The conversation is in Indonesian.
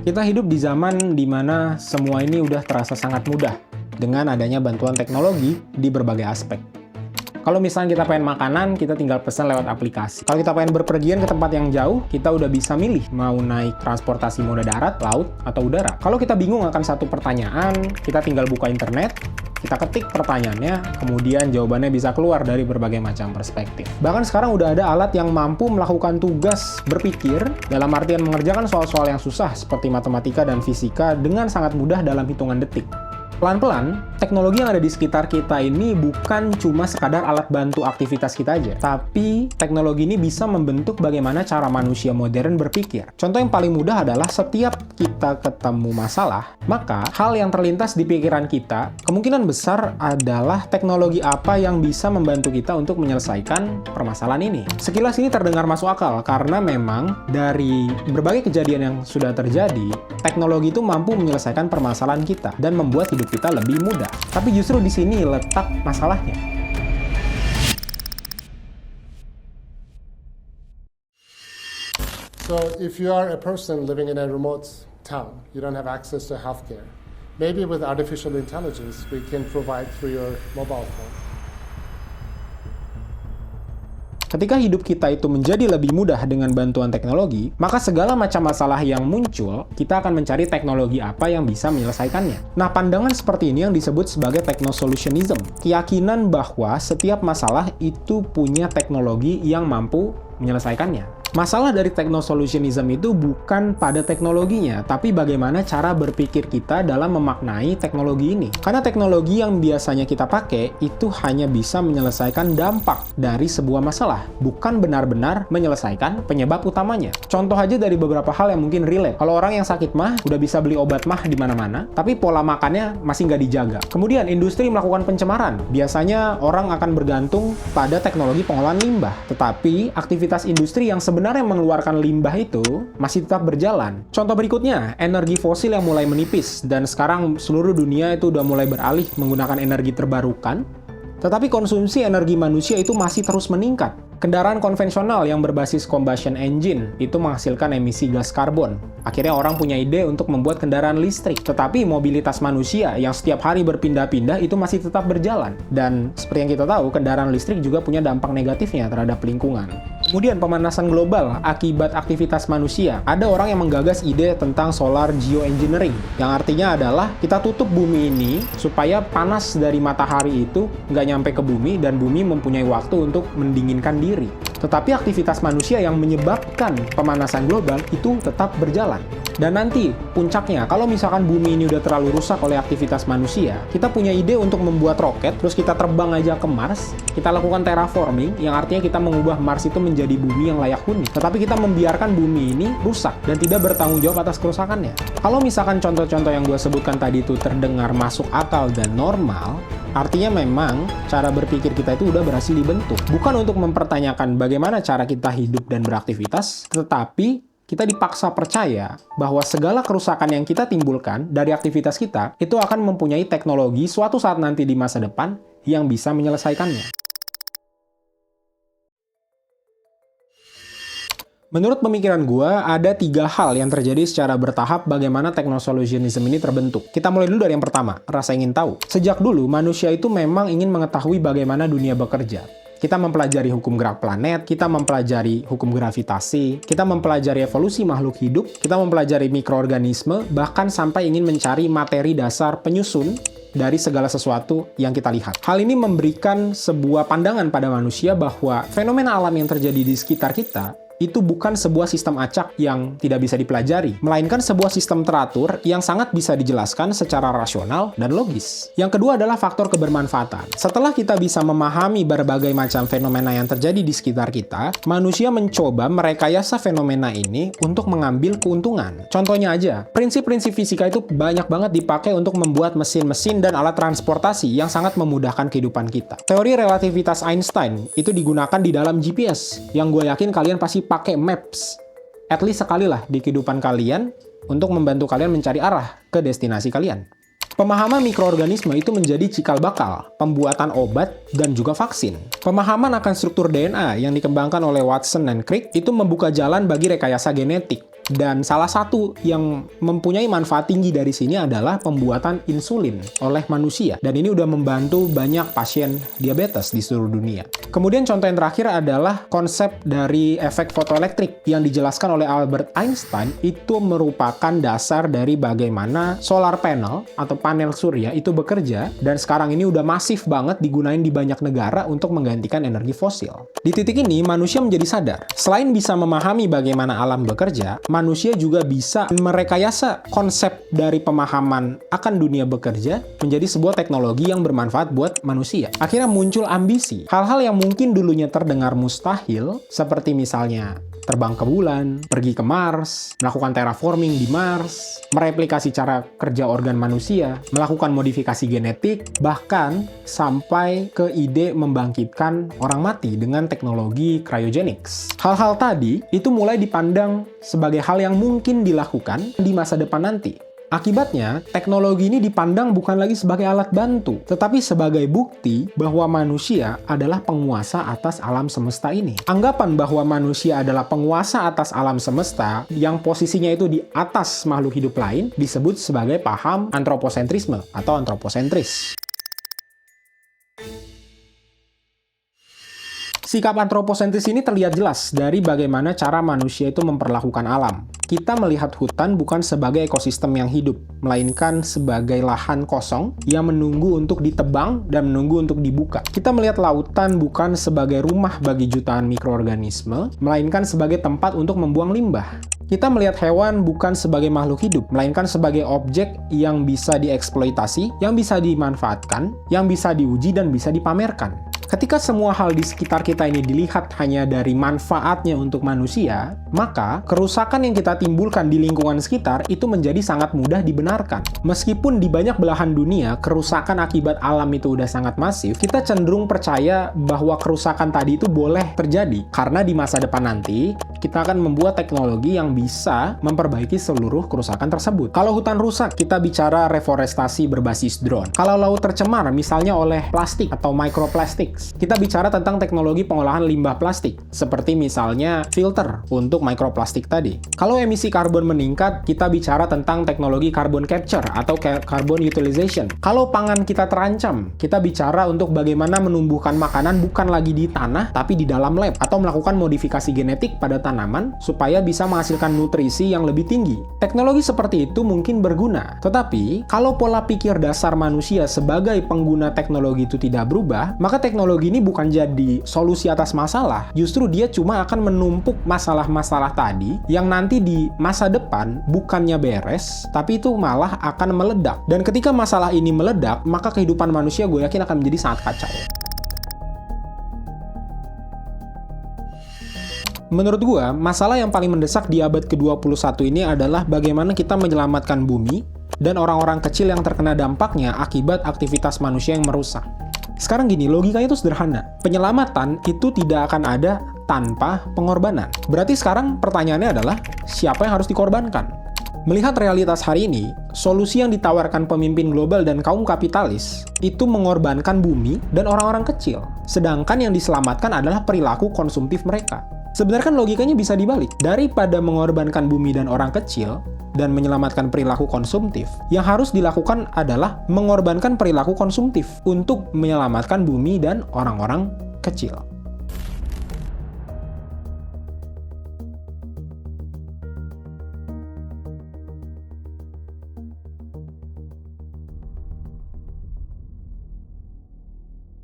Kita hidup di zaman di mana semua ini udah terasa sangat mudah dengan adanya bantuan teknologi di berbagai aspek. Kalau misalnya kita pengen makanan, kita tinggal pesan lewat aplikasi. Kalau kita pengen berpergian ke tempat yang jauh, kita udah bisa milih mau naik transportasi moda darat, laut, atau udara. Kalau kita bingung akan satu pertanyaan, kita tinggal buka internet, kita ketik pertanyaannya, kemudian jawabannya bisa keluar dari berbagai macam perspektif. Bahkan sekarang udah ada alat yang mampu melakukan tugas berpikir dalam artian mengerjakan soal-soal yang susah seperti matematika dan fisika dengan sangat mudah dalam hitungan detik. Pelan-pelan, teknologi yang ada di sekitar kita ini bukan cuma sekadar alat bantu aktivitas kita aja, tapi teknologi ini bisa membentuk bagaimana cara manusia modern berpikir. Contoh yang paling mudah adalah setiap kita ketemu masalah, maka hal yang terlintas di pikiran kita kemungkinan besar adalah teknologi apa yang bisa membantu kita untuk menyelesaikan permasalahan ini. Sekilas ini terdengar masuk akal karena memang dari berbagai kejadian yang sudah terjadi, teknologi itu mampu menyelesaikan permasalahan kita dan membuat hidup kita lebih mudah. Tapi justru di sini letak masalahnya. So if you are a person living in a remote town, you don't have access to healthcare. Maybe with artificial intelligence, we can provide through your mobile phone. Ketika hidup kita itu menjadi lebih mudah dengan bantuan teknologi, maka segala macam masalah yang muncul, kita akan mencari teknologi apa yang bisa menyelesaikannya. Nah, pandangan seperti ini yang disebut sebagai technosolutionism. Keyakinan bahwa setiap masalah itu punya teknologi yang mampu menyelesaikannya. Masalah dari technosolutionism itu bukan pada teknologinya, tapi bagaimana cara berpikir kita dalam memaknai teknologi ini. Karena teknologi yang biasanya kita pakai itu hanya bisa menyelesaikan dampak dari sebuah masalah, bukan benar-benar menyelesaikan penyebab utamanya. Contoh aja dari beberapa hal yang mungkin relate. Kalau orang yang sakit mah, udah bisa beli obat mah di mana-mana, tapi pola makannya masih nggak dijaga. Kemudian industri melakukan pencemaran. Biasanya orang akan bergantung pada teknologi pengolahan limbah. Tetapi aktivitas industri yang sebenarnya mengeluarkan limbah itu masih tetap berjalan. Contoh berikutnya, energi fosil yang mulai menipis dan sekarang seluruh dunia itu udah mulai beralih menggunakan energi terbarukan. Tetapi konsumsi energi manusia itu masih terus meningkat. Kendaraan konvensional yang berbasis combustion engine itu menghasilkan emisi gas karbon. Akhirnya orang punya ide untuk membuat kendaraan listrik. Tetapi mobilitas manusia yang setiap hari berpindah-pindah itu masih tetap berjalan. Dan seperti yang kita tahu, kendaraan listrik juga punya dampak negatifnya terhadap lingkungan. Kemudian pemanasan global akibat aktivitas manusia. Ada orang yang menggagas ide tentang solar geoengineering, yang artinya adalah kita tutup bumi ini supaya panas dari matahari itu nggak nyampe ke bumi dan bumi mempunyai waktu untuk mendinginkan diri. Tetapi aktivitas manusia yang menyebabkan pemanasan global itu tetap berjalan. Dan nanti puncaknya, kalau misalkan bumi ini udah terlalu rusak oleh aktivitas manusia, kita punya ide untuk membuat roket, terus kita terbang aja ke Mars, kita lakukan terraforming, yang artinya kita mengubah Mars itu menjadi bumi yang layak huni. Tetapi kita membiarkan bumi ini rusak dan tidak bertanggung jawab atas kerusakannya. Kalau misalkan contoh-contoh yang gue sebutkan tadi itu terdengar masuk akal dan normal, artinya memang cara berpikir kita itu udah berhasil dibentuk. Bukan untuk mempertanyakan bagaimana cara kita hidup dan beraktivitas, tetapi kita dipaksa percaya bahwa segala kerusakan yang kita timbulkan dari aktivitas kita itu akan mempunyai teknologi suatu saat nanti di masa depan yang bisa menyelesaikannya. Menurut pemikiran gue, ada 3 hal yang terjadi secara bertahap bagaimana technosolutionism ini terbentuk. Kita mulai dulu dari yang pertama, rasa ingin tahu. Sejak dulu, manusia itu memang ingin mengetahui bagaimana dunia bekerja. Kita mempelajari hukum gerak planet, kita mempelajari hukum gravitasi, kita mempelajari evolusi makhluk hidup, kita mempelajari mikroorganisme, bahkan sampai ingin mencari materi dasar penyusun dari segala sesuatu yang kita lihat. Hal ini memberikan sebuah pandangan pada manusia bahwa fenomena alam yang terjadi di sekitar kita itu bukan sebuah sistem acak yang tidak bisa dipelajari, melainkan sebuah sistem teratur yang sangat bisa dijelaskan secara rasional dan logis. Yang kedua adalah faktor kebermanfaatan. Setelah kita bisa memahami berbagai macam fenomena yang terjadi di sekitar kita, manusia mencoba merekayasa fenomena ini untuk mengambil keuntungan. Contohnya aja, prinsip-prinsip fisika itu banyak banget dipakai untuk membuat mesin-mesin dan alat transportasi yang sangat memudahkan kehidupan kita. Teori relativitas Einstein itu digunakan di dalam GPS, yang gue yakin kalian pasti pakai maps, at least sekali lah di kehidupan kalian untuk membantu kalian mencari arah ke destinasi kalian. Pemahaman mikroorganisme itu menjadi cikal bakal pembuatan obat dan juga vaksin. Pemahaman akan struktur DNA yang dikembangkan oleh Watson dan Crick itu membuka jalan bagi rekayasa genetik. Dan salah satu yang mempunyai manfaat tinggi dari sini adalah pembuatan insulin oleh manusia. Dan ini udah membantu banyak pasien diabetes di seluruh dunia. Kemudian contoh yang terakhir adalah konsep dari efek fotoelektrik yang dijelaskan oleh Albert Einstein. Itu merupakan dasar dari bagaimana solar panel atau panel surya itu bekerja, dan sekarang ini udah masif banget digunain di banyak negara untuk menggantikan energi fosil. Di titik ini, manusia menjadi sadar. Selain bisa memahami bagaimana alam bekerja, manusia juga bisa merekayasa konsep dari pemahaman akan dunia bekerja menjadi sebuah teknologi yang bermanfaat buat manusia. Akhirnya muncul ambisi. Hal-hal yang mungkin dulunya terdengar mustahil, seperti misalnya terbang ke bulan, pergi ke Mars, melakukan terraforming di Mars, mereplikasi cara kerja organ manusia, melakukan modifikasi genetik, bahkan sampai ke ide membangkitkan orang mati dengan teknologi cryogenics. Hal-hal tadi itu mulai dipandang sebagai hal yang mungkin dilakukan di masa depan nanti. Akibatnya, teknologi ini dipandang bukan lagi sebagai alat bantu, tetapi sebagai bukti bahwa manusia adalah penguasa atas alam semesta ini. Anggapan bahwa manusia adalah penguasa atas alam semesta yang posisinya itu di atas makhluk hidup lain disebut sebagai paham antroposentrisme atau antroposentris. Sikap antroposentris ini terlihat jelas dari bagaimana cara manusia itu memperlakukan alam. Kita melihat hutan bukan sebagai ekosistem yang hidup, melainkan sebagai lahan kosong yang menunggu untuk ditebang dan menunggu untuk dibuka. Kita melihat lautan bukan sebagai rumah bagi jutaan mikroorganisme, melainkan sebagai tempat untuk membuang limbah. Kita melihat hewan bukan sebagai makhluk hidup, melainkan sebagai objek yang bisa dieksploitasi, yang bisa dimanfaatkan, yang bisa diuji dan bisa dipamerkan. Ketika semua hal di sekitar kita ini dilihat hanya dari manfaatnya untuk manusia, maka kerusakan yang kita timbulkan di lingkungan sekitar itu menjadi sangat mudah dibenarkan. Meskipun di banyak belahan dunia, kerusakan akibat alam itu udah sangat masif, kita cenderung percaya bahwa kerusakan tadi itu boleh terjadi. Karena di masa depan nanti, kita akan membuat teknologi yang bisa memperbaiki seluruh kerusakan tersebut. Kalau hutan rusak, kita bicara reforestasi berbasis drone. Kalau laut tercemar, misalnya oleh plastik atau microplastic, kita bicara tentang teknologi pengolahan limbah plastik, seperti misalnya filter untuk mikroplastik tadi. Kalau emisi karbon meningkat, kita bicara tentang teknologi carbon capture atau carbon utilization. Kalau pangan kita terancam, kita bicara untuk bagaimana menumbuhkan makanan bukan lagi di tanah, tapi di dalam lab, atau melakukan modifikasi genetik pada tanaman supaya bisa menghasilkan nutrisi yang lebih tinggi. Teknologi seperti itu mungkin berguna, tetapi kalau pola pikir dasar manusia sebagai pengguna teknologi itu tidak berubah, maka teknologi ini bukan jadi solusi atas masalah, justru dia cuma akan menumpuk masalah-masalah tadi yang nanti di masa depan bukannya beres, tapi itu malah akan meledak. Dan ketika masalah ini meledak, maka kehidupan manusia gue yakin akan menjadi sangat kacau. Menurut gue, masalah yang paling mendesak di abad ke-21 ini adalah bagaimana kita menyelamatkan bumi dan orang-orang kecil yang terkena dampaknya akibat aktivitas manusia yang merusak. Sekarang gini, logikanya itu sederhana. Penyelamatan itu tidak akan ada tanpa pengorbanan. Berarti sekarang pertanyaannya adalah, siapa yang harus dikorbankan? Melihat realitas hari ini, solusi yang ditawarkan pemimpin global dan kaum kapitalis itu mengorbankan bumi dan orang-orang kecil. Sedangkan yang diselamatkan adalah perilaku konsumtif mereka. Sebenarnya kan logikanya bisa dibalik. Daripada mengorbankan bumi dan orang kecil, dan menyelamatkan perilaku konsumtif, yang harus dilakukan adalah mengorbankan perilaku konsumtif untuk menyelamatkan bumi dan orang-orang kecil.